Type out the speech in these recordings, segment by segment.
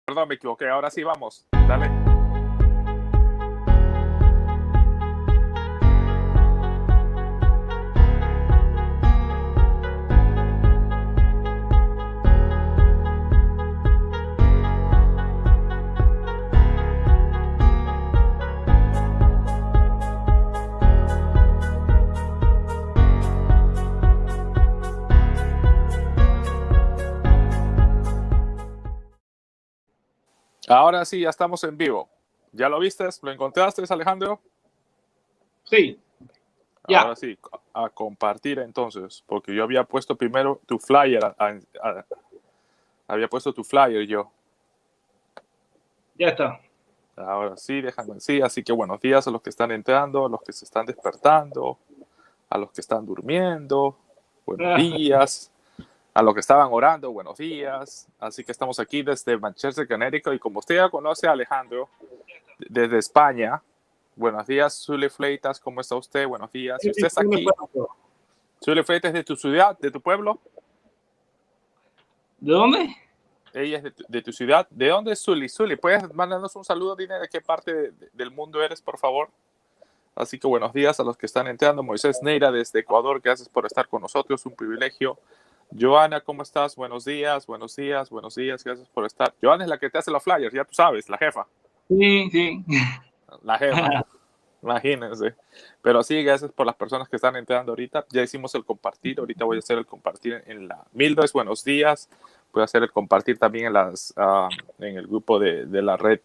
perdón, me equivoqué. Ahora sí, vamos. Dale. Ahora sí, ya estamos en vivo. ¿Ya lo viste? ¿Lo encontraste, Alejandro? Sí. Ya. Ahora sí, a compartir entonces, porque yo había puesto primero tu flyer, había puesto tu flyer yo. Ya está. Ahora sí, déjame sí, así que buenos días a los que están entrando, a los que se están despertando, a los que están durmiendo, buenos días. A los que estaban orando, buenos días. Así que estamos aquí desde Manchester, Connecticut. Y como usted ya conoce a Alejandro, desde España. Buenos días, Zule Fleitas. ¿Cómo está usted? Buenos días. Si usted está aquí, Zule Fleitas, ¿de tu ciudad, de tu pueblo? ¿De dónde? Ella es de tu ciudad. ¿De dónde es Zuli? Zuli, ¿puedes mandarnos un saludo? Dime de qué parte del mundo eres, por favor. Así que buenos días a los que están entrando. Moisés Neira desde Ecuador, gracias por estar con nosotros. Un privilegio. Joana, ¿cómo estás? Buenos días, buenos días, buenos días. Gracias por estar. Joana es la que te hace los flyers, ya tú sabes, la jefa. Sí, sí. La jefa, imagínense. Pero sí, gracias por las personas que están entrando ahorita. Ya hicimos el compartir. Ahorita voy a hacer el compartir en la Mildred. Buenos días. Voy a hacer el compartir también en el grupo de la red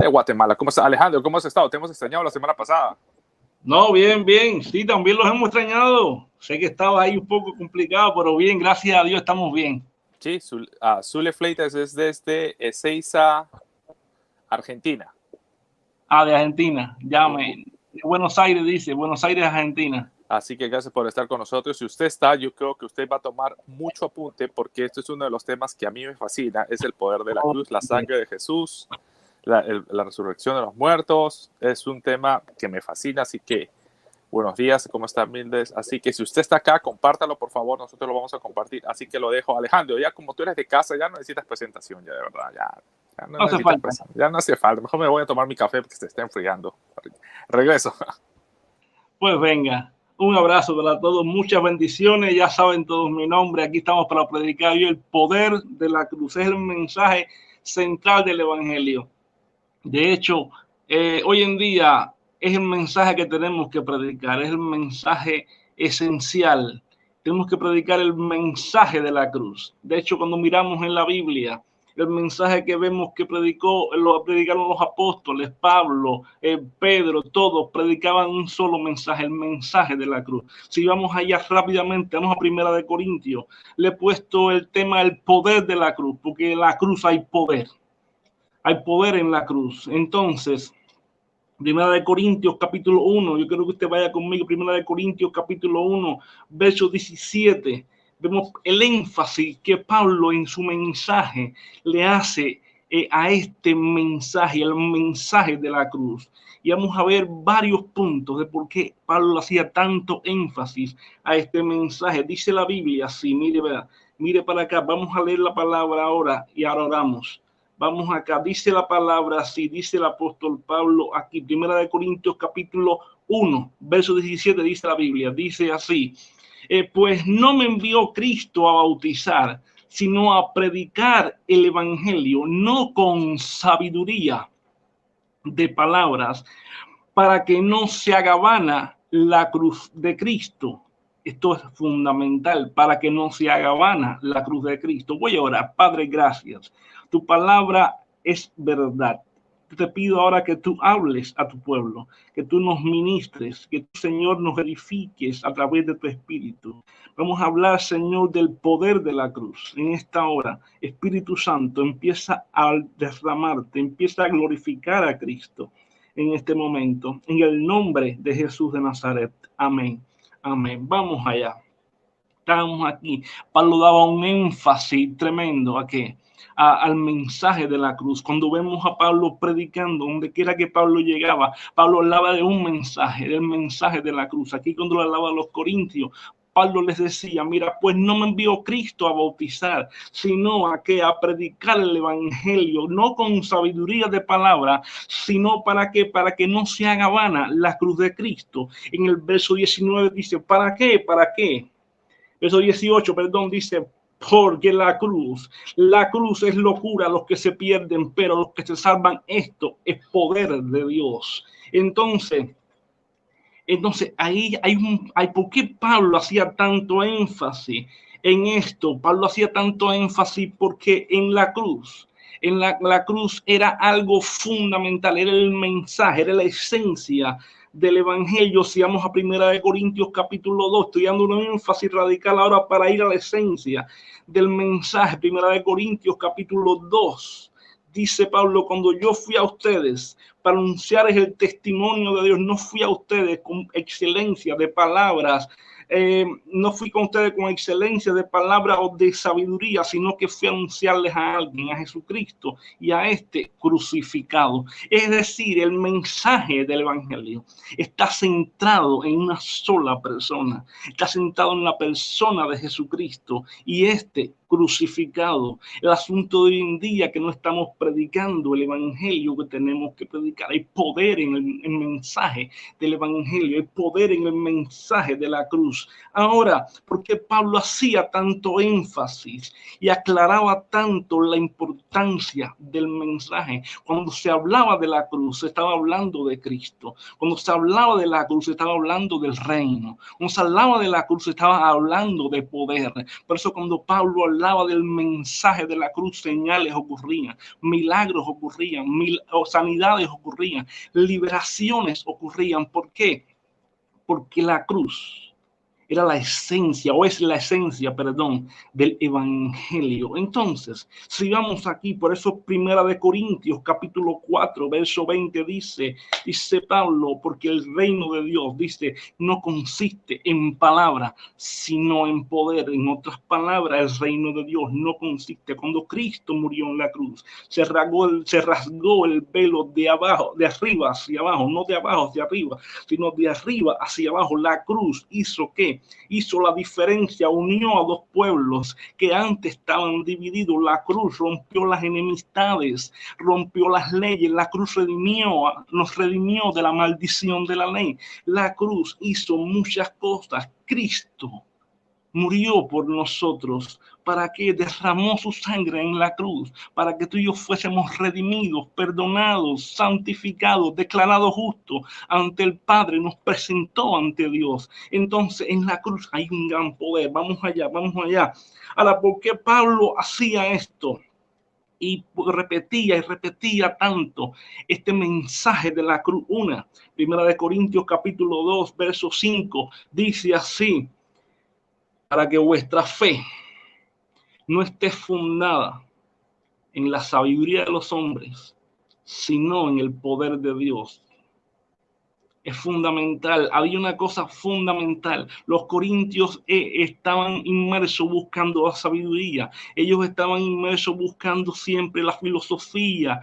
de Guatemala. ¿Cómo está, Alejandro? ¿Cómo has estado? Te hemos extrañado la semana pasada. No, bien, bien. Sí, también los hemos extrañado. Sé que estaba ahí un poco complicado, pero bien, gracias a Dios estamos bien. Sí, Zule Fleitas es desde Ezeiza, Argentina. Ah, de Argentina. Llame. Buenos Aires, dice. Buenos Aires, Argentina. Así que gracias por estar con nosotros. Si usted está, yo creo que usted va a tomar mucho apunte porque esto es uno de los temas que a mí me fascina. Es el poder de la cruz, la sangre de Jesús, la resurrección de los muertos. Es un tema que me fascina, así que buenos días, ¿cómo está Mildes? Así que si usted está acá, compártalo, por favor, nosotros lo vamos a compartir. Así que lo dejo. Alejandro, ya como tú eres de casa, ya no necesitas presentación, ya de verdad, ya no hace falta. Ya no hace falta. Mejor me voy a tomar mi café porque se está enfriando. Regreso. Pues venga, un abrazo para todos, muchas bendiciones. Ya saben todos mi nombre, aquí estamos para predicar hoy el poder de la cruz. Es el mensaje central del evangelio. De hecho, hoy en día es el mensaje que tenemos que predicar, es el mensaje esencial. Tenemos que predicar el mensaje de la cruz. De hecho, cuando miramos en la Biblia, el mensaje que vemos que lo predicaron los apóstoles, Pablo, Pedro, todos predicaban un solo mensaje, el mensaje de la cruz. Si vamos allá rápidamente, vamos a Primera de Corintios, le he puesto el tema del poder de la cruz, porque en la cruz hay poder. Hay poder en la cruz. Entonces, Primera de Corintios capítulo 1, yo quiero que usted vaya conmigo, Primera de Corintios capítulo 1, verso 17. Vemos el énfasis que Pablo en su mensaje le hace a este mensaje, el mensaje de la cruz. Y vamos a ver varios puntos de por qué Pablo hacía tanto énfasis a este mensaje. Dice la Biblia así, mire para acá, vamos a leer la palabra ahora y ahora oramos. Vamos acá, dice la palabra así, dice el apóstol Pablo aquí, Primera de Corintios capítulo 1, verso 17, dice la Biblia, dice así, pues no me envió Cristo a bautizar, sino a predicar el evangelio, no con sabiduría de palabras, para que no se haga vana la cruz de Cristo. Esto es fundamental, para que no se haga vana la cruz de Cristo. Voy a orar. Padre, gracias. Tu palabra es verdad. Te pido ahora que tú hables a tu pueblo, que tú nos ministres, que tú, Señor, nos edifiques a través de tu Espíritu. Vamos a hablar, Señor, del poder de la cruz. En esta hora, Espíritu Santo, empieza a derramarte, empieza a glorificar a Cristo en este momento, en el nombre de Jesús de Nazaret. Amén. Amén. Vamos allá. Estamos aquí. Pablo daba un énfasis tremendo a qué, al mensaje de la cruz. Cuando vemos a Pablo predicando, donde quiera que Pablo llegaba, Pablo hablaba de un mensaje, del mensaje de la cruz. Aquí cuando lo hablaba a los corintios, Pablo les decía, mira, pues no me envió Cristo a bautizar, sino a que a predicar el evangelio, no con sabiduría de palabra, sino para que no se haga vana la cruz de Cristo. En el verso 19 dice, ¿para qué? ¿Para qué? Verso 18, perdón, dice, porque la cruz es locura a los que se pierden, pero los que se salvan, esto es poder de Dios. Entonces ahí hay por qué Pablo hacía tanto énfasis en esto. Pablo hacía tanto énfasis porque en la cruz, la cruz era algo fundamental, era el mensaje, era la esencia del evangelio. Si vamos a 1 Corintios capítulo 2, estoy dando un énfasis radical ahora para ir a la esencia del mensaje. 1 Corintios capítulo 2. Dice Pablo, cuando yo fui a ustedes para anunciarles el testimonio de Dios, no fui a ustedes con excelencia de palabras, no fui con ustedes con excelencia de palabras o de sabiduría, sino que fui a anunciarles a alguien, a Jesucristo y a este crucificado. Es decir, el mensaje del evangelio está centrado en una sola persona, está centrado en la persona de Jesucristo y este crucificado. El asunto de hoy en día que no estamos predicando el evangelio que tenemos que predicar. Hay poder en el mensaje del evangelio, hay poder en el mensaje de la cruz. Ahora, ¿por qué Pablo hacía tanto énfasis y aclaraba tanto la importancia del mensaje? Cuando se hablaba de la cruz, se estaba hablando de Cristo. Cuando se hablaba de la cruz, se estaba hablando del reino. Cuando se hablaba de la cruz, se estaba hablando de poder. Por eso cuando Pablo hablaba del mensaje de la cruz, señales ocurrían, milagros ocurrían, sanidades ocurrían, liberaciones ocurrían. ¿Por qué? Porque la cruz era la esencia, o es la esencia, perdón, del evangelio. Entonces, si vamos aquí, por eso 1 Corintios capítulo 4, verso 20 dice Pablo, porque el reino de Dios, dice, no consiste en palabra, sino en poder. En otras palabras, el reino de Dios no consiste. Cuando Cristo murió en la cruz, se rasgó el velo de abajo, de arriba hacia abajo, no de abajo hacia arriba, sino de arriba hacia abajo. La cruz hizo ¿qué? Hizo la diferencia, unió a dos pueblos que antes estaban divididos. La cruz rompió las enemistades, rompió las leyes. La cruz nos redimió de la maldición de la ley. La cruz hizo muchas cosas. Cristo murió por nosotros, para que derramó su sangre en la cruz, para que tú y yo fuésemos redimidos, perdonados, santificados, declarados justos ante el Padre, nos presentó ante Dios. Entonces en la cruz hay un gran poder. Vamos allá, vamos allá. Ahora, ¿por qué Pablo hacía esto? Y repetía y repetía tanto este mensaje de la cruz. 1 Corintios capítulo 2, verso 5, dice así: para que vuestra fe no esté fundada en la sabiduría de los hombres, sino en el poder de Dios. Es fundamental, había una cosa fundamental. Los corintios estaban inmersos buscando la sabiduría, ellos estaban inmersos buscando siempre la filosofía,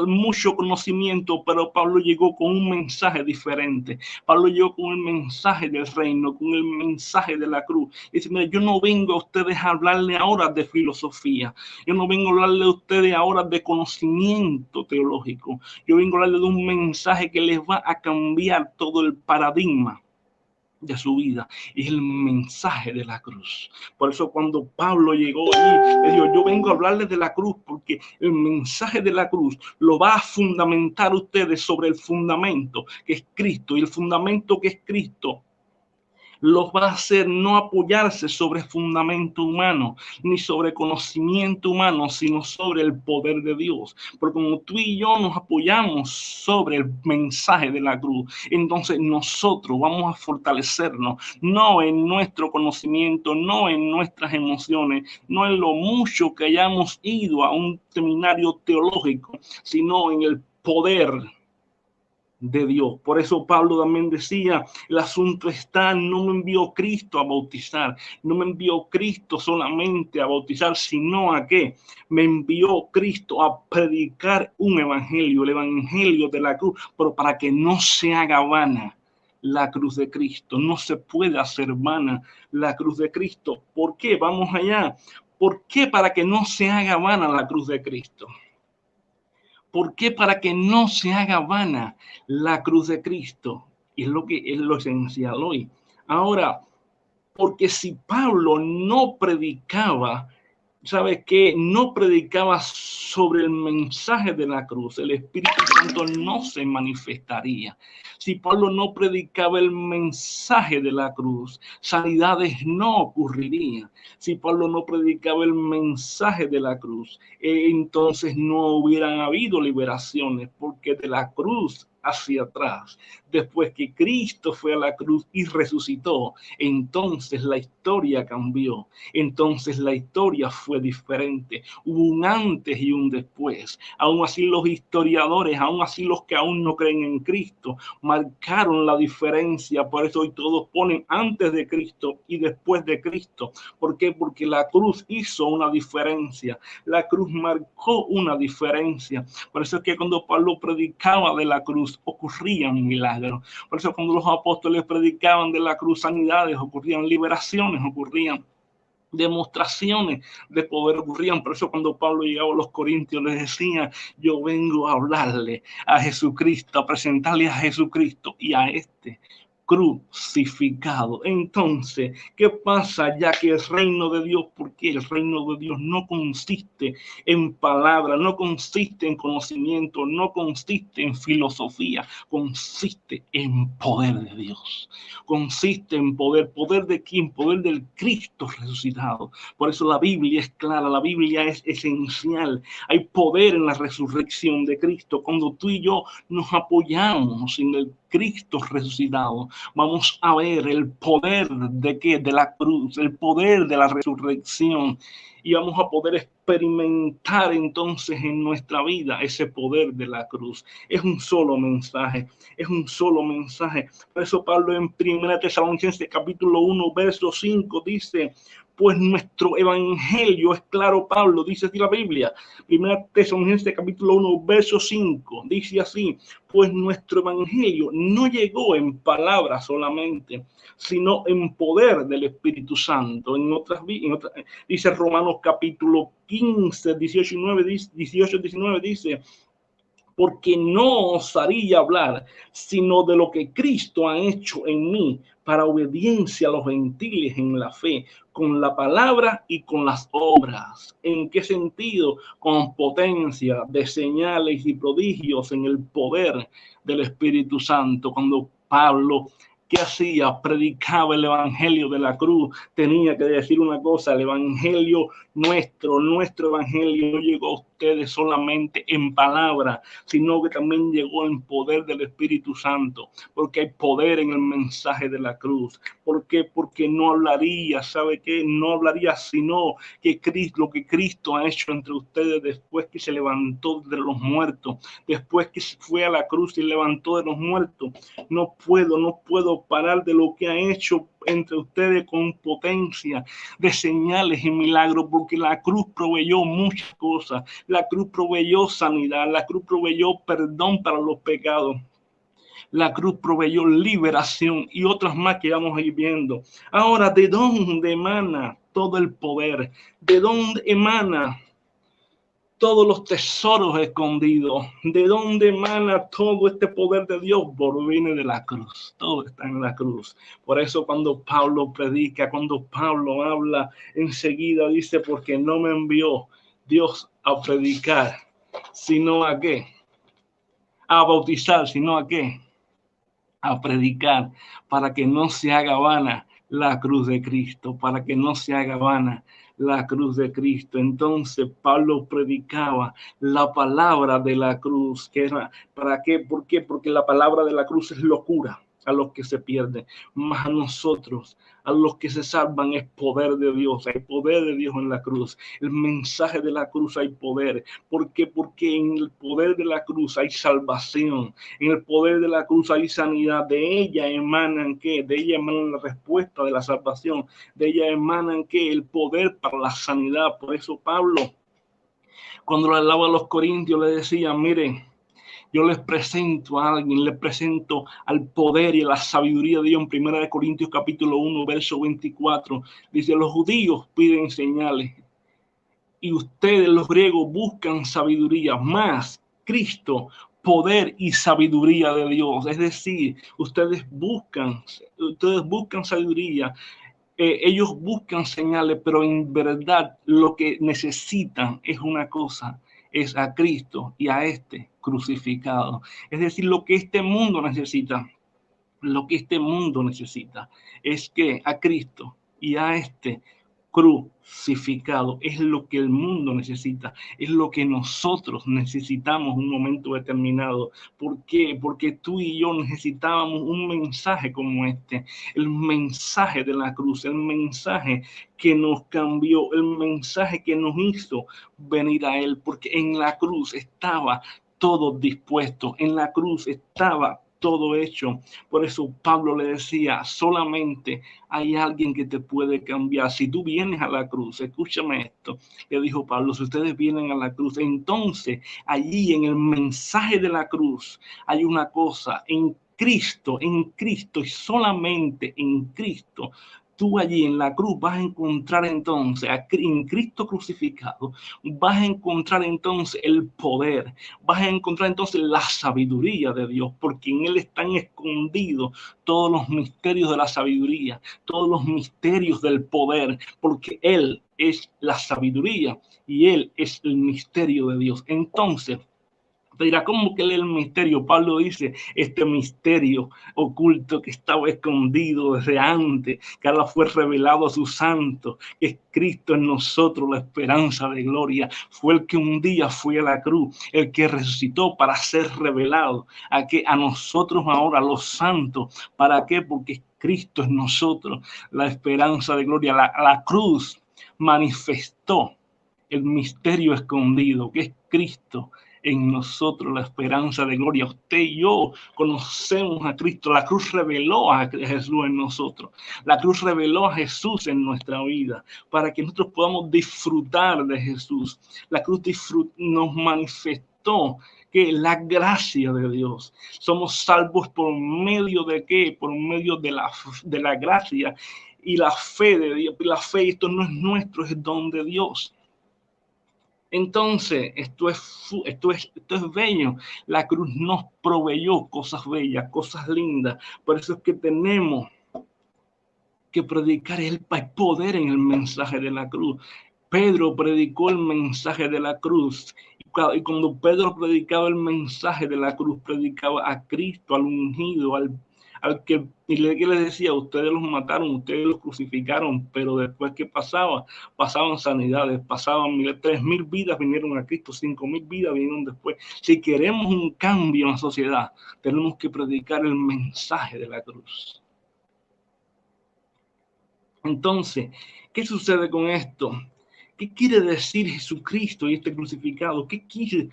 mucho conocimiento, pero Pablo llegó con un mensaje diferente. Pablo llegó con el mensaje del reino, con el mensaje de la cruz. Y dice, mira, yo no vengo a ustedes a hablarle ahora de filosofía, yo no vengo a hablarle a ustedes ahora de conocimiento teológico, yo vengo a hablarle de un mensaje que les va a cambiar todo el paradigma de su vida, es el mensaje de la cruz. Por eso cuando Pablo llegó allí, le dijo, yo vengo a hablarles de la cruz, porque el mensaje de la cruz lo va a fundamentar ustedes sobre el fundamento que es Cristo, y el fundamento que es Cristo los va a hacer no apoyarse sobre fundamento humano, ni sobre conocimiento humano, sino sobre el poder de Dios. Porque como tú y yo nos apoyamos sobre el mensaje de la cruz, entonces nosotros vamos a fortalecernos, no en nuestro conocimiento, no en nuestras emociones, no en lo mucho que hayamos ido a un seminario teológico, sino en el poder de Dios. Por eso Pablo también decía, el asunto está, no me envió Cristo a bautizar, no me envió Cristo solamente a bautizar, sino a qué, me envió Cristo a predicar un evangelio, el evangelio de la cruz, pero para que no se haga vana la cruz de Cristo. No se puede hacer vana la cruz de Cristo. ¿Por qué? Vamos allá. ¿Por qué? Para que no se haga vana la cruz de Cristo. ¿Por qué? Para que no se haga vana la cruz de Cristo. Y es lo que es lo esencial hoy. Ahora, porque si Pablo no predicaba, ¿sabe qué? No predicaba sobre el mensaje de la cruz, el Espíritu Santo no se manifestaría. Si Pablo no predicaba el mensaje de la cruz, sanidades no ocurrirían. Si Pablo no predicaba el mensaje de la cruz, entonces no hubieran habido liberaciones, porque de la cruz hacia atrás, después que Cristo fue a la cruz y resucitó, entonces la historia cambió, entonces la historia fue diferente, hubo un antes y un después. Aún así los historiadores, aún así los que aún no creen en Cristo, marcaron la diferencia. Por eso hoy todos ponen antes de Cristo y después de Cristo. ¿Por qué? Porque la cruz hizo una diferencia, la cruz marcó una diferencia. Por eso es que cuando Pablo predicaba de la cruz ocurrían milagros. Por eso cuando los apóstoles predicaban de la cruz, sanidades ocurrían, liberaciones ocurrían, demostraciones de poder ocurrían. Por eso cuando Pablo llegaba a los corintios les decía: yo vengo a hablarle a Jesucristo, a presentarle a Jesucristo y a este crucificado. Entonces, ¿qué pasa? Ya que el reino de Dios, porque el reino de Dios no consiste en palabra, no consiste en conocimiento, no consiste en filosofía, consiste en poder de Dios, consiste en poder. ¿Poder de quién? Poder del Cristo resucitado. Por eso la Biblia es clara, la Biblia es esencial. Hay poder en la resurrección de Cristo. Cuando tú y yo nos apoyamos en el Cristo resucitado, vamos a ver el poder de qué, de la cruz, el poder de la resurrección, y vamos a poder experimentar entonces en nuestra vida ese poder de la cruz. Es un solo mensaje, es un solo mensaje. Por eso Pablo en 1 Tesalonicenses capítulo 1 verso 5 dice: pues nuestro evangelio es claro. Pablo dice así la Biblia, 1 Tesalonicenses capítulo 1 verso 5, dice así: pues nuestro evangelio no llegó en palabras solamente, sino en poder del Espíritu Santo. En otras dice Romanos capítulo 15, 18 y 19 dice: porque no osaría hablar sino de lo que Cristo ha hecho en mí para obediencia a los gentiles en la fe, con la palabra y con las obras. ¿En qué sentido? Con potencia de señales y prodigios en el poder del Espíritu Santo. Cuando Pablo, ¿qué hacía? Predicaba el evangelio de la cruz. Tenía que decir una cosa: el evangelio nuestro evangelio no llegó a ustedes solamente en palabra, sino que también llegó en poder del Espíritu Santo, porque hay poder en el mensaje de la cruz. ¿Por qué? Porque no hablaría, ¿sabe qué? No hablaría sino que Cristo, lo que Cristo ha hecho entre ustedes después que se levantó de los muertos, después que fue a la cruz y levantó de los muertos. No puedo parar de lo que ha hecho entre ustedes con potencia de señales y milagros, porque la cruz proveyó muchas cosas. La cruz proveyó sanidad, la cruz proveyó perdón para los pecados, la cruz proveyó liberación y otras más que vamos a ir viendo. Ahora, ¿de dónde emana todo el poder? ¿De dónde emana todos los tesoros escondidos? ¿De dónde emana todo este poder de Dios? Proviene de la cruz. Todo está en la cruz. Por eso cuando Pablo predica, cuando Pablo habla, enseguida dice: porque no me envió Dios a predicar, sino a qué, a bautizar, sino a qué, a predicar, para que no se haga vana la cruz de Cristo, para que no se haga vana la cruz de Cristo. Entonces Pablo predicaba la palabra de la cruz, que era, ¿para qué? ¿Por qué? Porque la palabra de la cruz es locura a los que se pierden, más a nosotros, a los que se salvan, es poder de Dios. Hay poder de Dios en la cruz. El mensaje de la cruz hay poder. ¿Por qué? Porque en el poder de la cruz hay salvación. En el poder de la cruz hay sanidad. De ella emanan ¿qué? De ella emanan la respuesta de la salvación. De ella emanan ¿qué? El poder para la sanidad. Por eso Pablo, cuando le hablaba a los corintios, le decía: miren, Yo les presento a alguien, les presento al poder y a la sabiduría de Dios en 1 Corintios capítulo 1, verso 24. Dice, los judíos piden señales y ustedes los griegos buscan sabiduría, más Cristo, poder y sabiduría de Dios. Es decir, ustedes buscan sabiduría, ellos buscan señales, pero en verdad lo que necesitan es una cosa, es a Cristo y a este crucificado. Es decir, lo que este mundo necesita es que a Cristo y a este crucificado. Es lo que el mundo necesita, es lo que nosotros necesitamos en un momento determinado. ¿Por qué? Porque tú y yo necesitábamos un mensaje como este, el mensaje de la cruz, el mensaje que nos cambió, el mensaje que nos hizo venir a Él, porque en la cruz estaba todo dispuesto, en la cruz estaba todo hecho. Por eso Pablo le decía, solamente hay alguien que te puede cambiar. Si tú vienes a la cruz, escúchame esto, le dijo Pablo, si ustedes vienen a la cruz, entonces allí en el mensaje de la cruz hay una cosa, en Cristo y solamente en Cristo. Tú allí en la cruz vas a encontrar entonces, en Cristo crucificado, vas a encontrar entonces el poder, vas a encontrar entonces la sabiduría de Dios, porque en Él están escondidos todos los misterios de la sabiduría, todos los misterios del poder, porque Él es la sabiduría y Él es el misterio de Dios. Entonces, te dirá, ¿cómo que lee el misterio? Pablo dice, este misterio oculto que estaba escondido desde antes, que ahora fue revelado a sus santos, que es Cristo en nosotros, la esperanza de gloria. Fue el que un día fue a la cruz, el que resucitó para ser revelado a nosotros ahora, los santos. ¿Para qué? Porque Cristo es nosotros, la esperanza de gloria. La cruz manifestó el misterio escondido, que es Cristo en nosotros, la esperanza de gloria. Usted y yo conocemos a Cristo. La cruz reveló a Jesús en nosotros. La cruz reveló a Jesús en nuestra vida para que nosotros podamos disfrutar de Jesús. La cruz nos manifestó que la gracia de Dios. Somos salvos por medio de ¿qué? Por medio de la gracia y la fe de Dios. La fe, esto no es nuestro, es don de Dios. Entonces, esto es bello. La cruz nos proveyó cosas bellas, cosas lindas. Por eso es que tenemos que predicar el poder en el mensaje de la cruz. Pedro predicó el mensaje de la cruz. Y cuando Pedro predicaba el mensaje de la cruz, predicaba a Cristo, al ungido, al que le decía, ustedes los mataron, ustedes los crucificaron, pero después ¿qué pasaba? Pasaban sanidades, pasaban 3,000 vidas vinieron a Cristo, 5,000 vidas vinieron después. Si queremos un cambio en la sociedad, tenemos que predicar el mensaje de la cruz. Entonces, ¿qué sucede con esto? ¿Qué quiere decir Jesucristo y este crucificado? ¿Qué quiere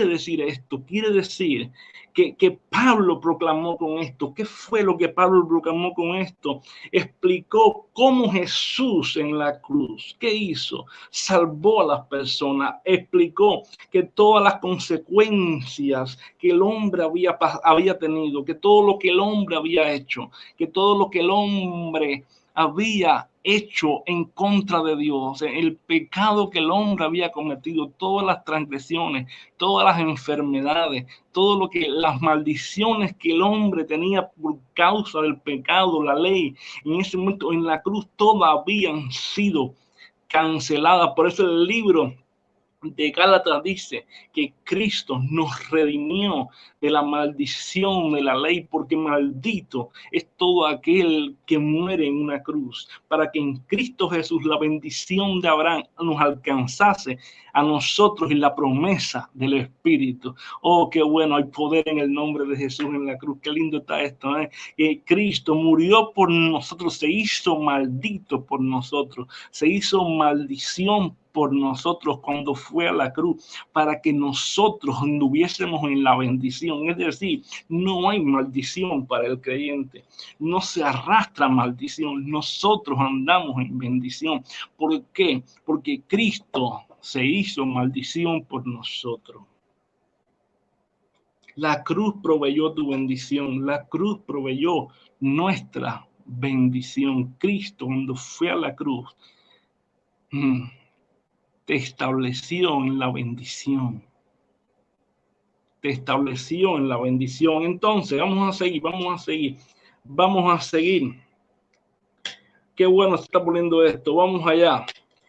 decir esto? Quiere decir que Pablo proclamó con esto. ¿Qué fue lo que Pablo proclamó con esto? Explicó cómo Jesús en la cruz, ¿qué hizo? Salvó a las personas. Explicó que todas las consecuencias que el hombre había tenido, que todo lo que el hombre había hecho, que todo lo que el hombre había hecho en contra de Dios, el pecado que el hombre había cometido, todas las transgresiones, todas las enfermedades, todo lo que las maldiciones que el hombre tenía por causa del pecado, la ley, en ese momento en la cruz todas habían sido canceladas. Por eso el libro de Gálatas dice que Cristo nos redimió de la maldición de la ley, porque maldito es todo aquel que muere en una cruz, para que en Cristo Jesús la bendición de Abraham nos alcanzase a nosotros y la promesa del Espíritu. Oh, qué bueno, hay poder en el nombre de Jesús en la cruz. Qué lindo está esto, ¿eh? Que Cristo murió por nosotros, se hizo maldito por nosotros, se hizo maldición por nosotros cuando fue a la cruz, para que nosotros anduviésemos en la bendición. Es decir, no hay maldición para el creyente, no se arrastra maldición, nosotros andamos en bendición. ¿Por qué? Porque Cristo se hizo maldición por nosotros. La cruz proveyó tu bendición. La cruz proveyó nuestra bendición. Cristo, cuando fue a la cruz, te estableció en la bendición. Te estableció en la bendición. Entonces, vamos a seguir. Qué bueno se está poniendo esto. Vamos allá.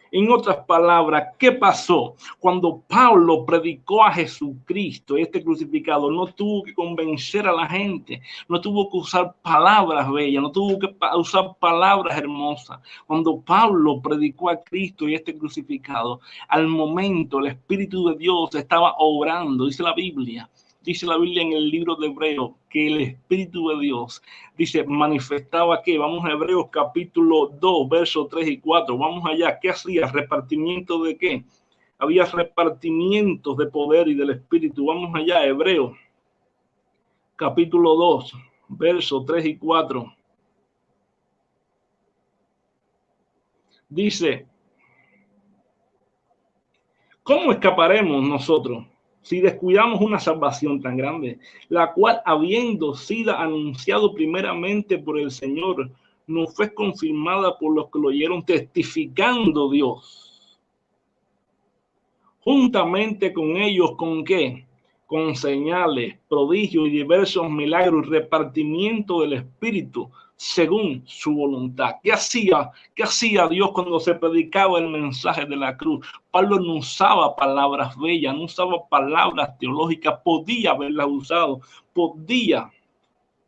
En otras palabras, ¿qué pasó? Cuando Pablo predicó a Jesucristo, este crucificado, no tuvo que convencer a la gente, no tuvo que usar palabras bellas, no tuvo que usar palabras hermosas. Cuando Pablo predicó a Cristo y este crucificado, al momento el Espíritu de Dios estaba obrando, dice la Biblia en el libro de Hebreos, que el Espíritu de Dios, dice, manifestaba que, vamos a Hebreos capítulo 2, versos 3 y 4, vamos allá, ¿qué hacía? ¿Repartimiento de qué? Había repartimientos de poder y del Espíritu, vamos allá, Hebreos capítulo 2, versos 3 y 4. Dice, ¿cómo escaparemos nosotros si descuidamos una salvación tan grande, la cual, habiendo sido anunciado primeramente por el Señor, nos fue confirmada por los que lo oyeron, testificando Dios? Juntamente con ellos, ¿con qué? Con señales, prodigios y diversos milagros, repartimiento del Espíritu, según su voluntad. ¿Qué hacía Dios cuando se predicaba el mensaje de la cruz? Pablo no usaba palabras bellas, no usaba palabras teológicas, podía haberlas usado, podía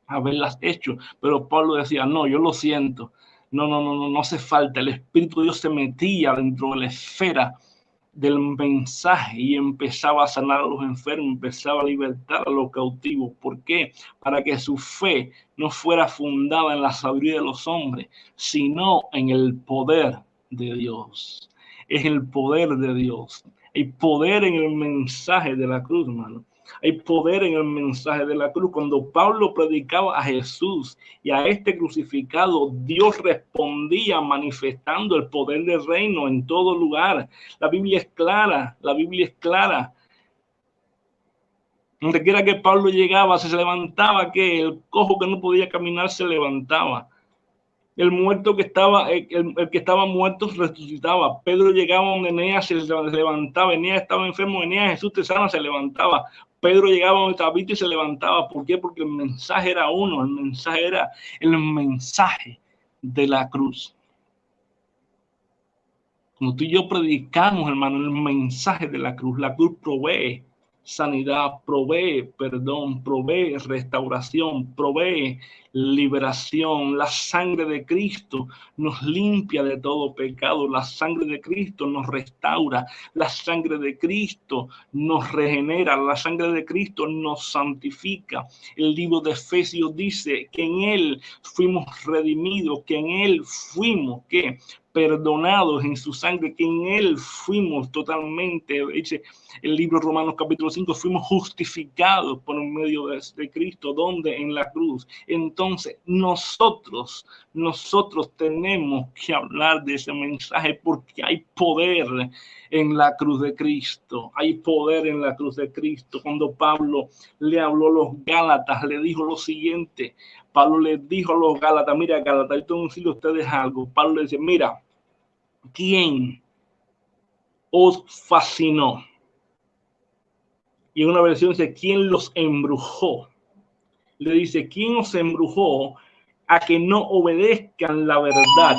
haberlas hecho, pero Pablo decía, no, yo lo siento, no hace falta. El Espíritu de Dios se metía dentro de la esfera del mensaje y empezaba a sanar a los enfermos, empezaba a libertar a los cautivos. ¿Por qué? Para que su fe no fuera fundada en la sabiduría de los hombres, sino en el poder de Dios. Es el poder de Dios. Hay poder en el mensaje de la cruz, hermano. Hay poder en el mensaje de la cruz. Cuando Pablo predicaba a Jesús y a este crucificado, Dios respondía manifestando el poder del reino en todo lugar. La Biblia es clara, Donde quiera que Pablo llegaba, se levantaba, que el cojo que no podía caminar se levantaba. El muerto que estaba, el que estaba muerto resucitaba. Pedro llegaba donde Eneas, se levantaba. Eneas estaba enfermo, Eneas, Jesús te sana, se levantaba. Pedro llegaba donde Tabita y se levantaba. ¿Por qué? Porque el mensaje era uno, el mensaje era el mensaje de la cruz. Cuando tú y yo predicamos, hermano, el mensaje de la cruz provee sanidad, provee perdón, provee restauración, provee liberación. La sangre de Cristo nos limpia de todo pecado. La sangre de Cristo nos restaura. La sangre de Cristo nos regenera. La sangre de Cristo nos santifica. El libro de Efesios dice que en Él fuimos redimidos, que en Él fuimos, ¿qué? Perdonados en su sangre, que en Él fuimos totalmente, dice el libro de Romanos capítulo 5, fuimos justificados por medio de Cristo. ¿Dónde? En la cruz. Entonces nosotros tenemos que hablar de ese mensaje, porque hay poder en la cruz de Cristo. Hay poder en la cruz de Cristo. Cuando Pablo le habló a los Gálatas, le dijo lo siguiente. Pablo les dijo a los Gálatas, mira Gálatas, yo tengo que decirle a ustedes algo. Pablo le dice, mira, ¿quién os fascinó? Y en una versión dice, ¿quién los embrujó? Le dice, ¿quién os embrujó a que no obedezcan la verdad?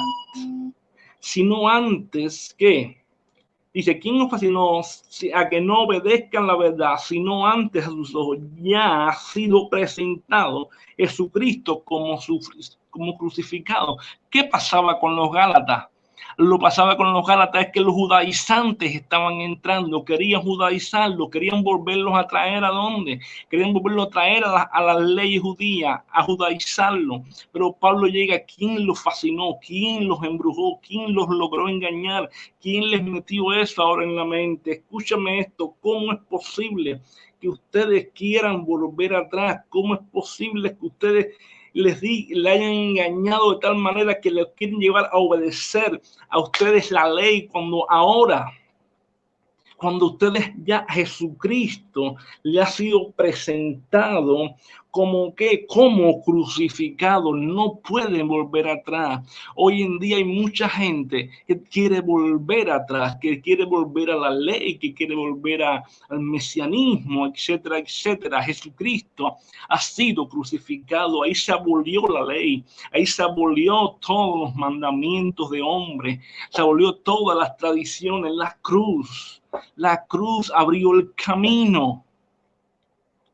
Sino antes que, dice, ¿quién os fascinó a que no obedezcan la verdad, sino antes a sus ojos ya ha sido presentado Jesucristo como crucificado? ¿Qué pasaba con los Gálatas? Lo pasaba con los Gálatas es que los judaizantes estaban entrando, querían judaizarlos, querían volverlos a traer ¿a dónde? Querían volverlos a traer a las leyes judías, a judaizarlo. Pero Pablo llega, ¿quién los fascinó? ¿Quién los embrujó? ¿Quién los logró engañar? ¿Quién les metió eso ahora en la mente? Escúchame esto, ¿cómo es posible que ustedes quieran volver atrás? ¿Cómo es posible que ustedes le hayan engañado de tal manera que les quieren llevar a obedecer a ustedes la ley, cuando ahora cuando ustedes ya Jesucristo le ha sido presentado como crucificado, no pueden volver atrás. Hoy en día hay mucha gente que quiere volver atrás, que quiere volver a la ley, que quiere volver al mesianismo, etcétera, etcétera. Jesucristo ha sido crucificado, ahí se abolió la ley, ahí se abolió todos los mandamientos de hombre, se abolió todas las tradiciones, la cruz. La cruz abrió el camino.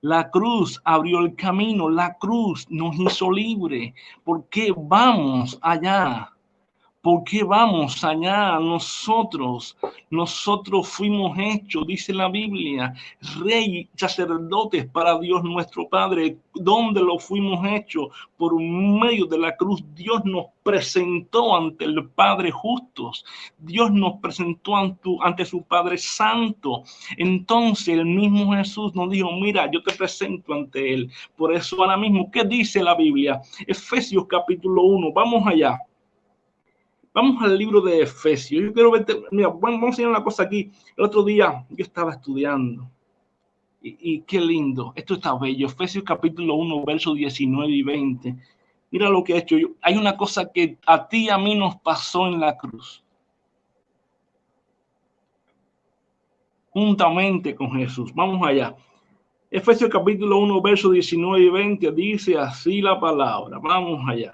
La cruz abrió el camino. La cruz nos hizo libre. ¿Por qué vamos allá? ¿Por qué vamos allá? Nosotros fuimos hechos, dice la Biblia, rey, sacerdotes para Dios nuestro Padre. ¿Dónde lo fuimos hechos? Por medio de la cruz. Dios nos presentó ante el Padre justos. Dios nos presentó ante su Padre santo. Entonces el mismo Jesús nos dijo, mira, yo te presento ante él. Por eso ahora mismo, ¿qué dice la Biblia? Efesios capítulo 1, vamos allá. Vamos al libro de Efesios. Yo quiero verte, mira, vamos a enseñar una cosa aquí. El otro día yo estaba estudiando y qué lindo. Esto está bello. Efesios capítulo 1, versos 19 y 20. Mira lo que he hecho yo. Hay una cosa que a ti y a mí nos pasó en la cruz. Juntamente con Jesús. Vamos allá. Efesios capítulo 1, versos 19 y 20. Dice así la palabra. Vamos allá.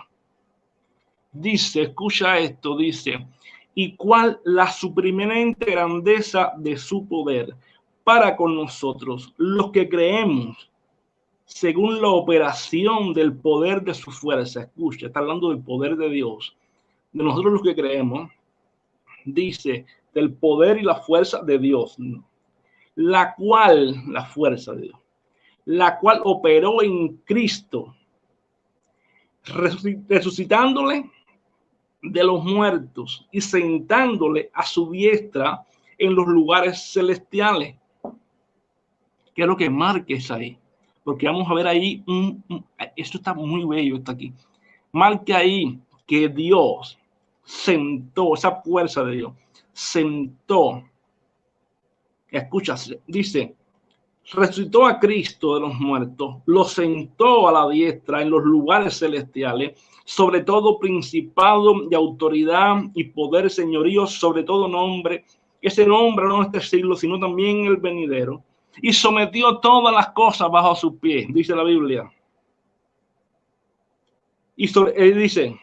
Dice, escucha esto, dice, y cuál la supreminente grandeza de su poder para con nosotros, los que creemos, según la operación del poder de su fuerza. Escucha, está hablando del poder de Dios. De nosotros los que creemos, dice, del poder y la fuerza de Dios, la fuerza de Dios, la cual operó en Cristo, resucitándole de los muertos y sentándole a su diestra en los lugares celestiales. Quiero que marques ahí, porque vamos a ver ahí, esto está muy bello, está aquí. Marque ahí que Dios sentó, esa fuerza de Dios, sentó, escucha, dice, resucitó a Cristo de los muertos, lo sentó a la diestra en los lugares celestiales, sobre todo principado de autoridad y poder, señorío, sobre todo nombre, ese nombre no este siglo, sino también el venidero, y sometió todas las cosas bajo sus pies, dice la Biblia. Y él dice,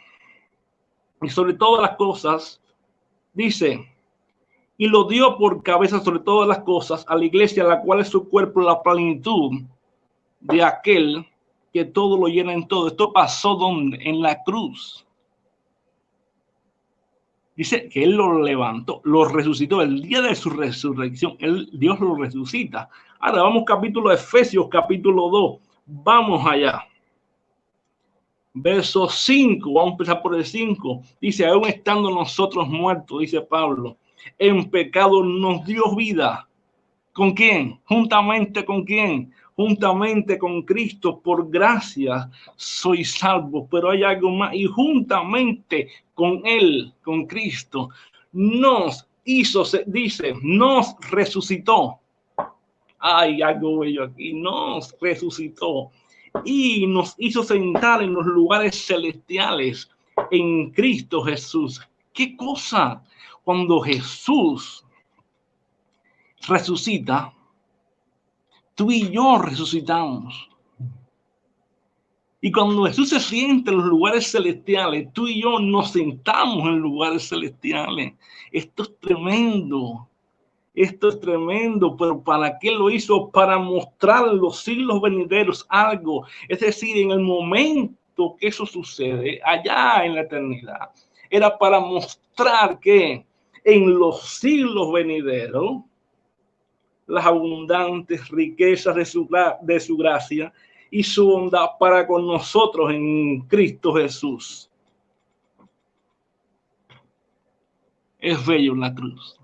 y sobre todas las cosas, dice, y lo dio por cabeza sobre todas las cosas a la iglesia, la cual es su cuerpo, la plenitud de aquel que todo lo llena en todo. Esto pasó donde, en la cruz. Dice que él lo levantó, lo resucitó el día de su resurrección. Dios lo resucita. Ahora vamos capítulo de Efesios, capítulo 2. Vamos allá. Verso 5, vamos a empezar por el 5. Dice, aún estando nosotros muertos, dice Pablo, en pecado nos dio vida. ¿Con quién? Juntamente con quién? Juntamente con Cristo, por gracia sois salvos. Pero hay algo más, y juntamente con él, con Cristo, nos hizo, dice, nos resucitó. Hay algo bello aquí, nos resucitó y nos hizo sentar en los lugares celestiales en Cristo Jesús. ¿Qué cosa? Cuando Jesús resucita, tú y yo resucitamos. Y cuando Jesús se siente en los lugares celestiales, tú y yo nos sentamos en lugares celestiales. Esto es tremendo. Esto es tremendo, pero ¿para qué lo hizo? Para mostrar en los siglos venideros algo. Es decir, en el momento que eso sucede, allá en la eternidad, era para mostrar que en los siglos venideros, las abundantes riquezas de su gracia y su bondad para con nosotros en Cristo Jesús. Es bello en la cruz.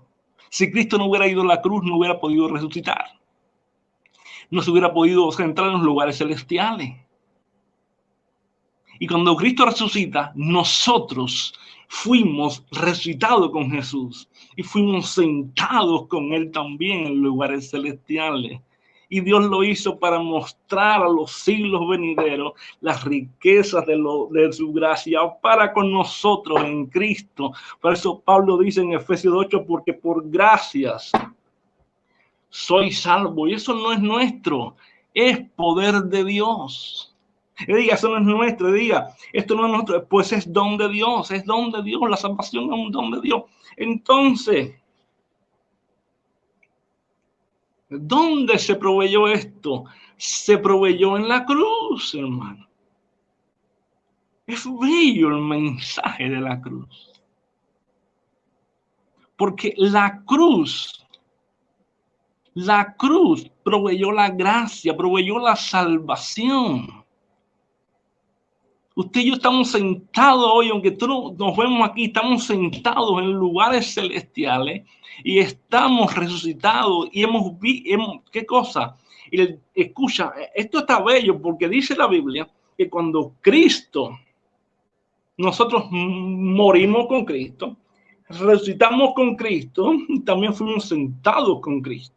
Si Cristo no hubiera ido a la cruz, no hubiera podido resucitar. No se hubiera podido centrar en los lugares celestiales. Y cuando Cristo resucita, nosotros fuimos resucitados con Jesús y fuimos sentados con Él también en lugares celestiales. Y Dios lo hizo para mostrar a los siglos venideros las riquezas de su gracia para con nosotros en Cristo. Por eso Pablo dice en Efesios 8, porque por gracias soy salvo. Y eso no es nuestro, es poder de Dios. Y diga, eso no es nuestro, diga, esto no es nuestro, pues es don de Dios, es don de Dios, la salvación es un don de Dios. Entonces, ¿dónde se proveyó esto? Se proveyó en la cruz, hermano. Es bello el mensaje de la cruz. Porque la cruz proveyó la gracia, proveyó la salvación. Usted y yo estamos sentados hoy, aunque todos nos vemos aquí, estamos sentados en lugares celestiales y estamos resucitados y hemos visto, ¿qué cosa? Y escucha, esto está bello porque dice la Biblia que cuando nosotros morimos con Cristo, resucitamos con Cristo, también fuimos sentados con Cristo.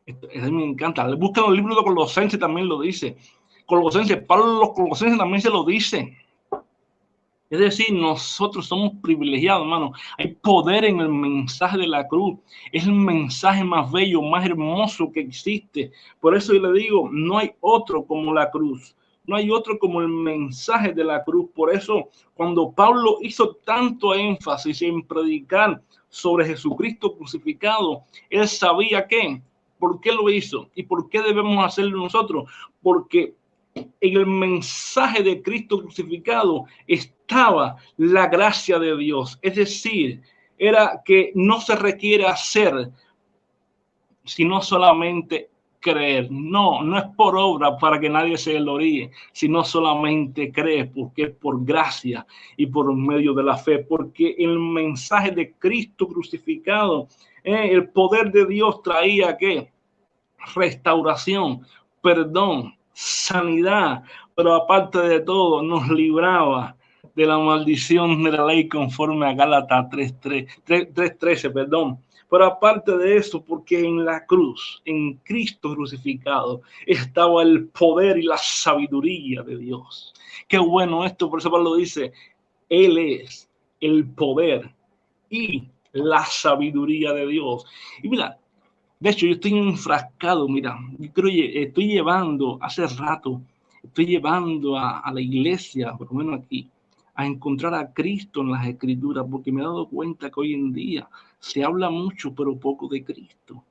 Eso me encanta. Buscan el libro de Colosenses, también lo dice. Colosenses, Pablo los Colosenses también se lo dice. Es decir, nosotros somos privilegiados, hermano. Hay poder en el mensaje de la cruz. Es el mensaje más bello, más hermoso que existe. Por eso yo le digo, no hay otro como la cruz. No hay otro como el mensaje de la cruz. Por eso, cuando Pablo hizo tanto énfasis en predicar sobre Jesucristo crucificado, él sabía que, ¿por qué lo hizo? ¿Y por qué debemos hacerlo nosotros? Porque en el mensaje de Cristo crucificado estaba la gracia de Dios. Es decir, era que no se requiere hacer, sino solamente creer. No es por obra para que nadie se gloríe, sino solamente creer, porque es por gracia y por medio de la fe. Porque el mensaje de Cristo crucificado, el poder de Dios traía ¿qué? Restauración, perdón, sanidad, pero aparte de todo nos libraba de la maldición de la ley conforme a Gálatas 3:13, perdón. Pero aparte de eso, porque en la cruz, en Cristo crucificado, estaba el poder y la sabiduría de Dios. Qué bueno esto, por eso Pablo dice, Él es el poder y la sabiduría de Dios. Y mira, de hecho, yo estoy enfrascado, mira, yo creo que estoy llevando, hace rato, estoy llevando a la iglesia, por lo menos aquí, a encontrar a Cristo en las Escrituras, porque me he dado cuenta que hoy en día se habla mucho, pero poco de Cristo.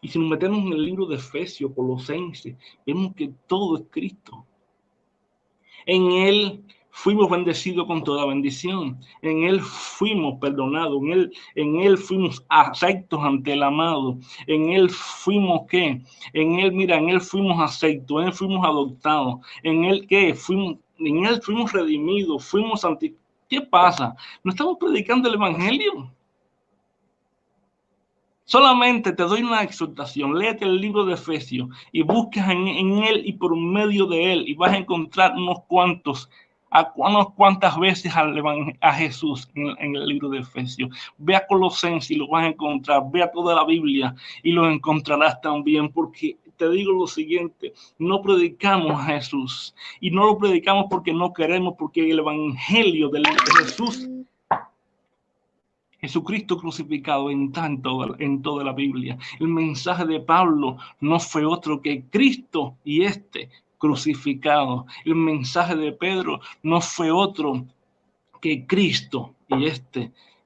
Y si nos metemos en el libro de Efesios, Colosenses, vemos que todo es Cristo. En Él fuimos bendecidos con toda bendición. En Él fuimos perdonados. En él fuimos aceptos ante el amado. En Él fuimos, ¿qué? En Él fuimos aceptos. En Él fuimos adoptados. En Él, ¿qué? En Él fuimos redimidos. Fuimos santificados. ¿Qué pasa? ¿No estamos predicando el Evangelio? Solamente te doy una exhortación, léete el libro de Efesios y buscas en él y por medio de él y vas a encontrar unas cuantas veces a Jesús en el libro de Efesios. Ve a Colosenses y lo vas a encontrar, ve a toda la Biblia y lo encontrarás también, porque te digo lo siguiente, no predicamos a Jesús y no lo predicamos porque no queremos, porque el Evangelio de Jesús, Jesucristo crucificado en toda la Biblia. El mensaje de Pablo no fue otro que Cristo y crucificado. El mensaje de Pedro no fue otro que Cristo y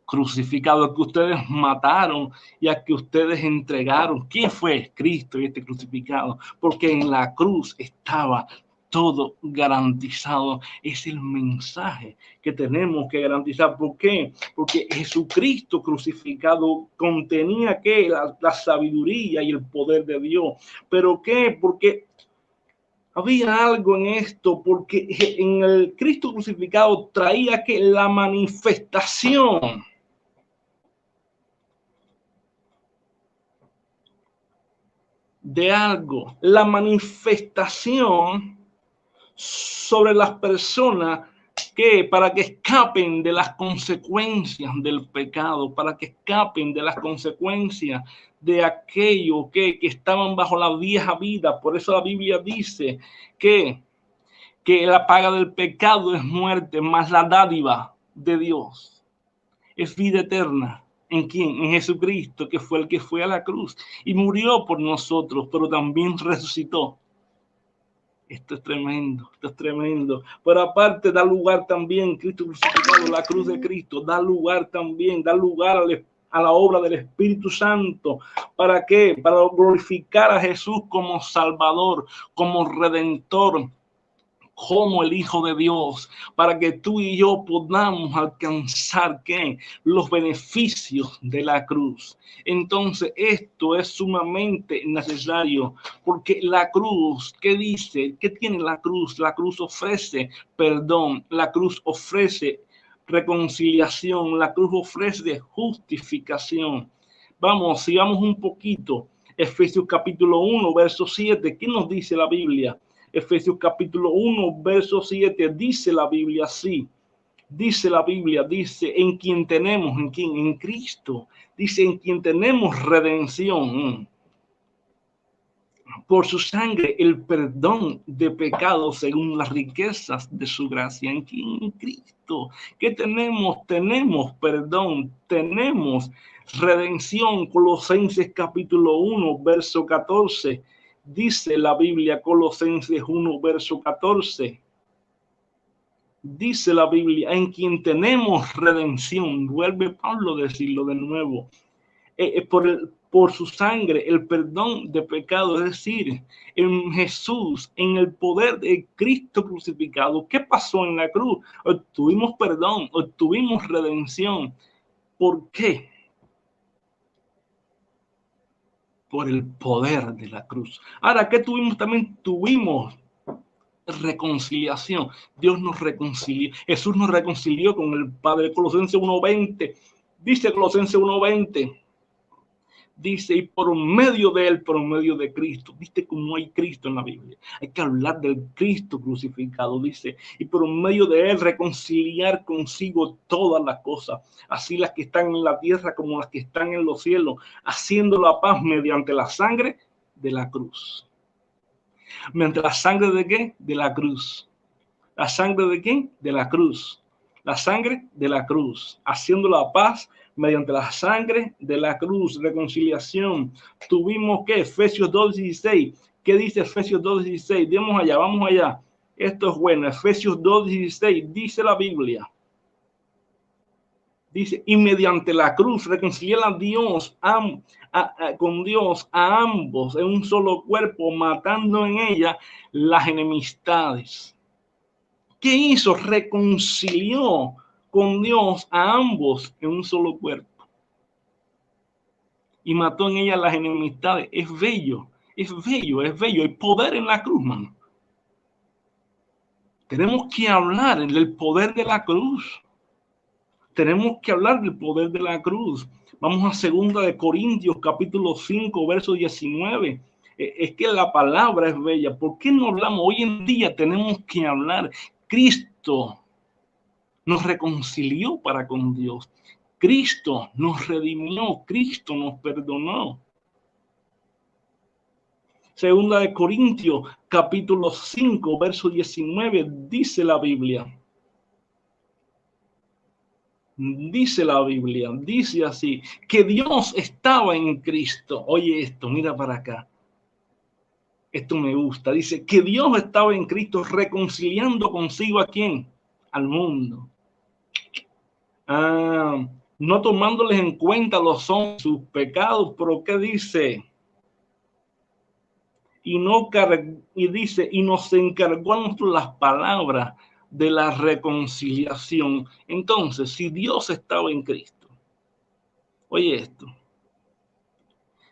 crucificado, que ustedes mataron y a que ustedes entregaron. ¿Quién fue? Cristo y crucificado, porque en la cruz estaba todo garantizado. Es el mensaje que tenemos que garantizar. ¿Por qué? Porque Jesucristo crucificado contenía ¿qué? La sabiduría y el poder de Dios. ¿Pero qué? Porque había algo en esto, porque en el Cristo crucificado traía que la manifestación de algo, la manifestación sobre las personas que para que escapen de las consecuencias del pecado, para que escapen de las consecuencias de aquello que estaban bajo la vieja vida. Por eso la Biblia dice que la paga del pecado es muerte, mas la dádiva de Dios es vida eterna. ¿En quién? En Jesucristo, que fue el que fue a la cruz y murió por nosotros, pero también resucitó. Esto es tremendo, esto es tremendo. Pero aparte da lugar también, Cristo crucificado, la cruz de Cristo, da lugar también, da lugar a la obra del Espíritu Santo. ¿Para qué? Para glorificar a Jesús como Salvador, como Redentor, como el Hijo de Dios, para que tú y yo podamos alcanzar ¿qué? Los beneficios de la cruz. Entonces esto es sumamente necesario, porque la cruz, ¿qué dice? ¿Qué tiene la cruz? La cruz ofrece perdón, la cruz ofrece reconciliación, la cruz ofrece justificación. Vamos, sigamos un poquito. Efesios capítulo 1, verso 7, ¿qué nos dice la Biblia? Efesios capítulo 1, verso 7, dice la Biblia así. Dice la Biblia, dice, en quien tenemos, ¿en quién? En Cristo. Dice, en quien tenemos redención. Por su sangre, el perdón de pecados según las riquezas de su gracia. ¿En quién? En Cristo. ¿Qué tenemos? Tenemos perdón, tenemos redención. Colosenses capítulo 1, verso 14. Dice la Biblia, Colosenses 1, verso 14. Dice la Biblia, en quien tenemos redención. Vuelve Pablo a decirlo de nuevo. Por su sangre, el perdón de pecado. Es decir, en Jesús, en el poder de Cristo crucificado. ¿Qué pasó en la cruz? Obtuvimos perdón, obtuvimos redención. ¿Por qué? Por el poder de la cruz. Ahora, ¿qué tuvimos? También tuvimos reconciliación. Dios nos reconcilió. Jesús nos reconcilió con el Padre. Colosenses 1:20. Dice Colosenses 1:20. Dice, y por medio de él, por medio de Cristo. ¿Viste cómo hay Cristo en la Biblia? Hay que hablar del Cristo crucificado. Dice, y por medio de él reconciliar consigo todas las cosas, así las que están en la tierra como las que están en los cielos, haciendo la paz mediante la sangre de la cruz. ¿Mediante la sangre de qué? De la cruz. ¿La sangre de quién? De la cruz. La sangre de la cruz. Haciendo la paz mediante la sangre de la cruz. Reconciliación. Tuvimos que Efesios 2:16. ¿Qué dice Efesios 2:16? Vamos allá. Esto es bueno. Efesios 2:16 dice la Biblia. Dice, y mediante la cruz reconciliar a Dios con Dios a ambos en un solo cuerpo, matando en ella las enemistades. ¿Qué hizo? Reconcilió con Dios a ambos en un solo cuerpo. Y mató en ella las enemistades. Es bello, es bello, es bello. Hay poder en la cruz, mano. Tenemos que hablar del poder de la cruz. Tenemos que hablar del poder de la cruz. Vamos a 2 de Corintios, capítulo 5, verso 19. Es que la palabra es bella. ¿Por qué no hablamos? Hoy en día tenemos que hablar. Cristo nos reconcilió para con Dios. Cristo nos redimió. Cristo nos perdonó. 2 de Corintios, capítulo 5, verso 19, dice la Biblia. Dice la Biblia, dice así, que Dios estaba en Cristo. Oye esto, mira para acá. Esto me gusta. Dice que Dios estaba en Cristo reconciliando consigo ¿a quién? Al mundo. No tomándoles en cuenta los hombres sus pecados, pero ¿qué dice? Y dice, y nos encargó a nosotros las palabras de la reconciliación. Entonces, si Dios estaba en Cristo, oye esto,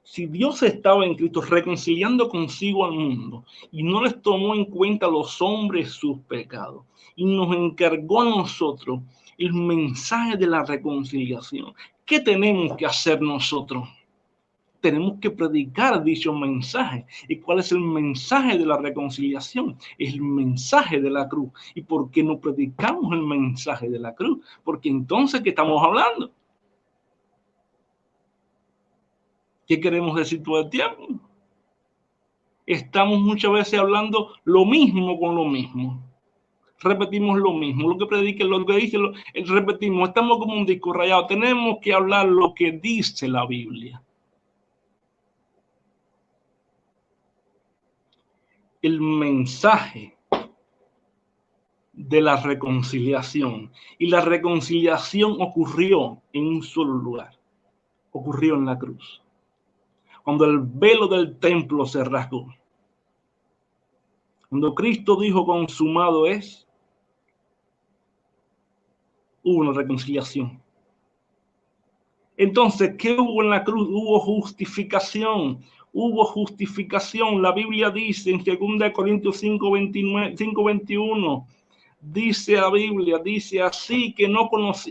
si Dios estaba en Cristo reconciliando consigo al mundo y no les tomó en cuenta a los hombres sus pecados y nos encargó a nosotros el mensaje de la reconciliación, ¿qué tenemos que hacer nosotros? tenemos que predicar dicho mensaje. ¿Y cuál es el mensaje de la reconciliación? Es el mensaje de la cruz. ¿Y por qué no predicamos el mensaje de la cruz? Porque entonces, ¿qué estamos hablando? ¿Qué queremos decir todo el tiempo? Estamos muchas veces hablando lo mismo con lo mismo. Repetimos lo mismo, lo que predique, lo que dice, repetimos, estamos como un disco rayado. Tenemos que hablar lo que dice la Biblia. El mensaje de la reconciliación. Y la reconciliación ocurrió en un solo lugar. Ocurrió en la cruz. Cuando el velo del templo se rasgó. Cuando Cristo dijo consumado es, hubo una reconciliación. Entonces, ¿qué hubo en la cruz? Hubo justificación. Hubo justificación. La Biblia dice en 2 Corintios 5:21, dice la Biblia, dice así que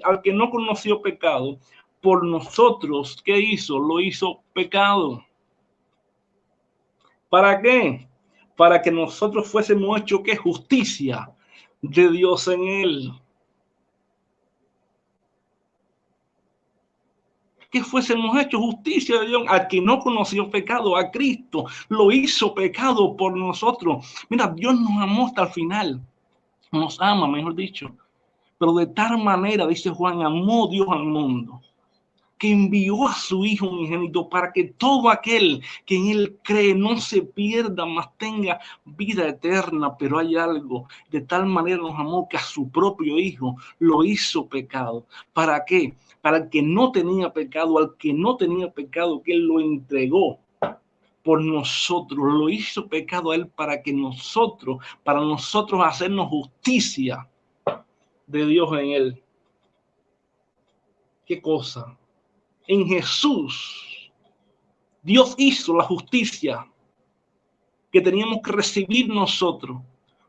al que no conoció pecado, por nosotros, ¿qué hizo? Lo hizo pecado. ¿Para qué? Para que nosotros fuésemos hechos, ¿qué? Justicia de Dios en él. Que fuésemos hechos justicia de Dios, al que no conoció pecado, a Cristo, lo hizo pecado por nosotros. Mira, Dios nos amó hasta el final, nos ama, mejor dicho, pero de tal manera, dice Juan, amó Dios al mundo, que envió a su Hijo unigénito para que todo aquel que en él cree no se pierda, mas tenga vida eterna. Pero hay algo, de tal manera nos amó que a su propio Hijo lo hizo pecado. ¿Para qué? Para el que no tenía pecado, al que no tenía pecado, que él lo entregó por nosotros, lo hizo pecado a él para nosotros hacernos justicia de Dios en él. ¿Qué cosa? En Jesús, Dios hizo la justicia que teníamos que recibir nosotros.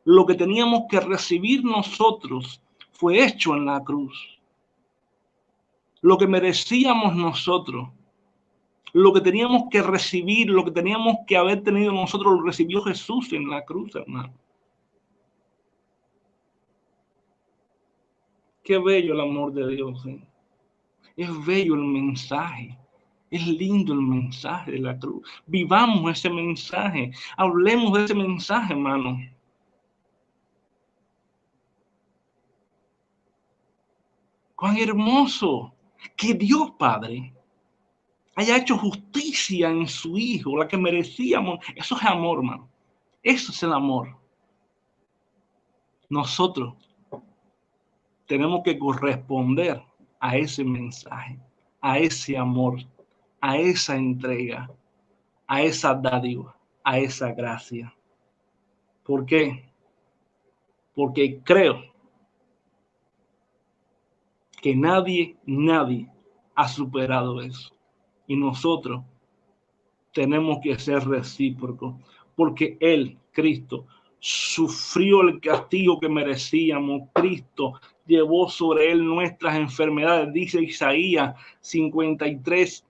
Lo que teníamos que recibir nosotros fue hecho en la cruz. Lo que merecíamos nosotros, lo que teníamos que recibir, lo que teníamos que haber tenido nosotros, lo recibió Jesús en la cruz, hermano. Qué bello el amor de Dios, ¿eh? Es bello el mensaje. Es lindo el mensaje de la cruz. Vivamos ese mensaje. Hablemos de ese mensaje, hermano. Cuán hermoso que Dios Padre haya hecho justicia en su Hijo, la que merecíamos. Eso es amor, hermano. Eso es el amor. Nosotros tenemos que corresponder a ese mensaje, a ese amor, a esa entrega, a esa dádiva, a esa gracia. ¿Por qué? Porque creo que nadie ha superado eso. Y nosotros tenemos que ser recíprocos, porque Él, Cristo, sufrió el castigo que merecíamos. Cristo llevó sobre Él nuestras enfermedades, dice Isaías 53,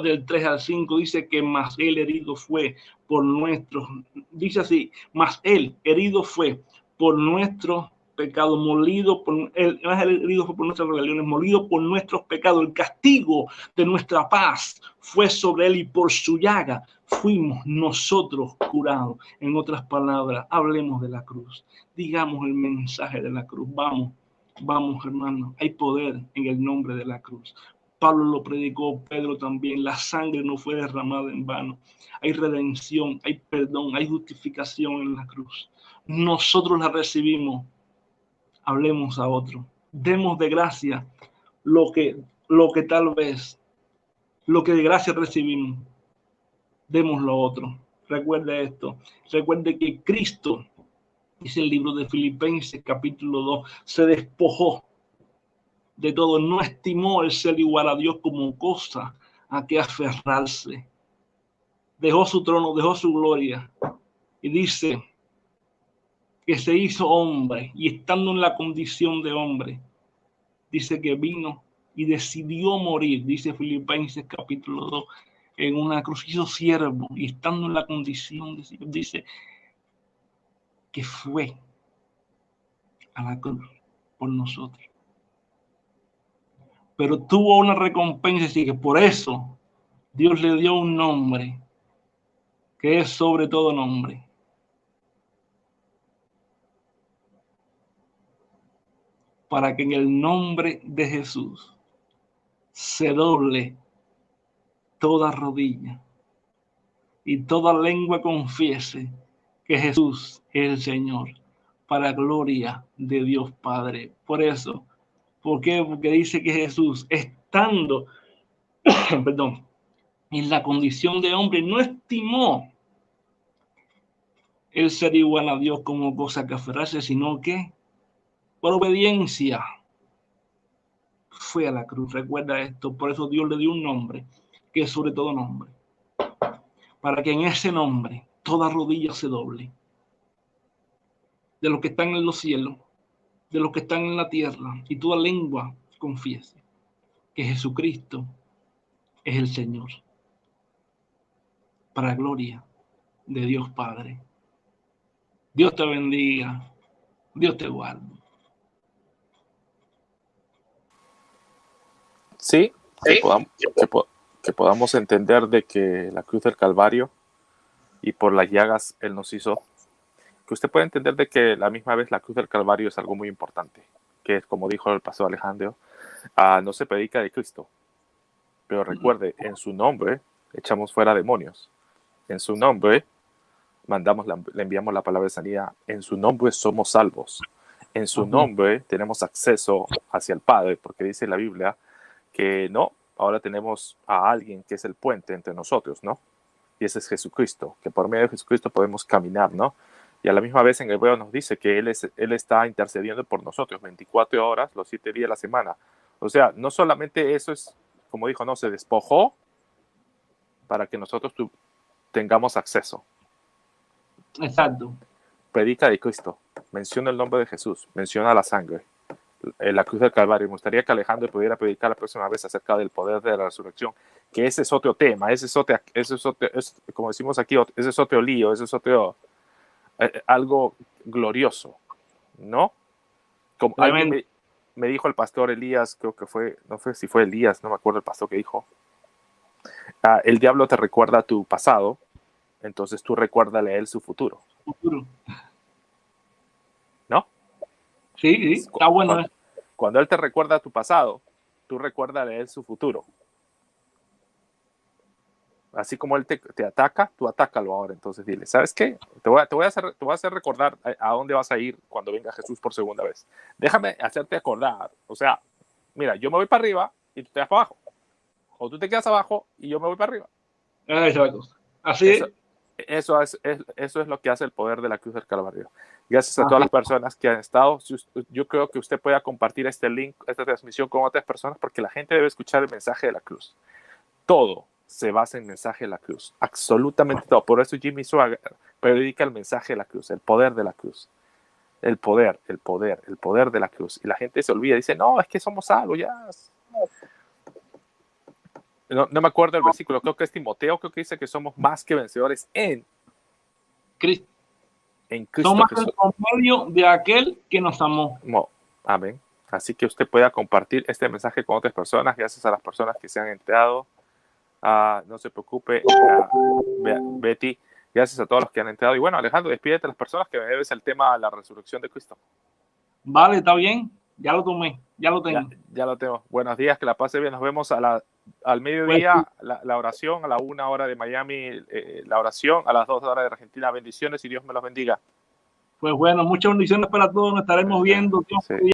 del 3 al 5, dice que más Él herido fue por nuestros, dice así, más Él herido fue por nuestros pecados, molido por él, herido fue por nuestras rebeliones, molido por nuestros pecados. El castigo de nuestra paz fue sobre él y por su llaga fuimos nosotros curados. En otras palabras, hablemos de la cruz, digamos el mensaje de la cruz. Vamos, hermanos, hay poder en el nombre de la cruz. Pablo lo predicó, Pedro también. La sangre no fue derramada en vano. Hay redención, hay perdón, hay justificación en la cruz. Nosotros la recibimos. Hablemos a otro. Demos de gracia lo que tal vez, lo que de gracia recibimos. Démoslo a otro. Recuerde esto. Recuerde que Cristo, dice el libro de Filipenses capítulo 2, se despojó de todo, no estimó el ser igual a Dios como cosa a que aferrarse. Dejó su trono, dejó su gloria y dice que se hizo hombre y estando en la condición de hombre, dice que vino y decidió morir, dice Filipenses capítulo 2, en una cruz, hizo siervo, y estando en la condición de siervo, dice que fue a la cruz por nosotros. Pero tuvo una recompensa, así que por eso Dios le dio un nombre que es sobre todo nombre. Para que en el nombre de Jesús se doble toda rodilla y toda lengua confiese que Jesús es el Señor, para gloria de Dios Padre. Por eso, ¿por qué? Porque dice que Jesús, estando, perdón, en la condición de hombre, no estimó el ser igual a Dios como cosa que aferrarse, sino que por obediencia fue a la cruz. Recuerda esto, por eso Dios le dio un nombre que es sobre todo nombre, para que en ese nombre toda rodilla se doble, de los que están en los cielos, de los que están en la tierra, y toda lengua confiese que Jesucristo es el Señor, para gloria de Dios Padre. Dios te bendiga, Dios te guarde. Sí, que podamos entender de que la cruz del Calvario y por las llagas Él nos hizo, que usted puede entender de que la misma vez la cruz del Calvario es algo muy importante, que es como dijo el pastor Alejandro, no se predica de Cristo, pero recuerde, en su nombre echamos fuera demonios, en su nombre le enviamos la palabra de sanidad, en su nombre somos salvos, en su nombre tenemos acceso hacia el Padre, porque dice la Biblia que no, ahora tenemos a alguien que es el puente entre nosotros, ¿no? Y ese es Jesucristo, que por medio de Jesucristo podemos caminar, ¿no? Y a la misma vez en Hebreo nos dice que Él está intercediendo por nosotros 24 horas, los 7 días de la semana. O sea, no solamente eso es, como dijo, no, se despojó para que nosotros tengamos acceso. Exacto. Predica de Cristo, menciona el nombre de Jesús, menciona la sangre, la cruz del Calvario. Me gustaría que Alejandro pudiera predicar la próxima vez acerca del poder de la resurrección, que ese es otro tema, como decimos aquí, ese es otro lío, ese es otro, algo glorioso, ¿no? Como alguien me dijo el pastor Elías, creo que fue, no sé si fue Elías, no me acuerdo el pastor que dijo, el diablo te recuerda tu pasado, entonces tú recuérdale a él su futuro. ¿No? Sí, está bueno. Cuando él te recuerda tu pasado, tú recuérdale a él su futuro. Así como él te ataca, tú atácalo ahora. Entonces dile, ¿sabes qué? Te voy a hacer recordar a dónde vas a ir cuando venga Jesús por segunda vez. Déjame hacerte acordar. O sea, mira, yo me voy para arriba y tú te vas para abajo. O tú te quedas abajo y yo me voy para arriba. Exacto. Así es. Eso es lo que hace el poder de la cruz del Calvario. Gracias a todas las personas que han estado. Yo creo que usted pueda compartir este link, esta transmisión con otras personas, porque la gente debe escuchar el mensaje de la cruz. Todo se basa en el mensaje de la cruz. Absolutamente todo. Por eso Jimmy Swaggart predica el mensaje de la cruz, el poder de la cruz. El poder de la cruz. Y la gente se olvida y dice, no, es que somos salvos, ya. No me acuerdo el versículo, creo que es Timoteo, creo que dice que somos más que vencedores en Cristo. En Cristo somos Jesús. el medio de aquel que nos amó. Amén. Así que usted pueda compartir este mensaje con otras personas, gracias a las personas que se han enterado. No se preocupe, Betty, gracias a todos los que han entrado. Y bueno, Alejandro, despídete a las personas que me debes el tema de la resurrección de Cristo. Vale, está bien. Ya lo tomé, ya lo tengo. Ya lo tengo. Buenos días, que la pase bien. Nos vemos al mediodía, la oración, a la 1 hora de Miami, la oración, a las 2 horas de Argentina. Bendiciones y Dios me los bendiga. Pues bueno, muchas bendiciones para todos. Nos estaremos viendo. Dios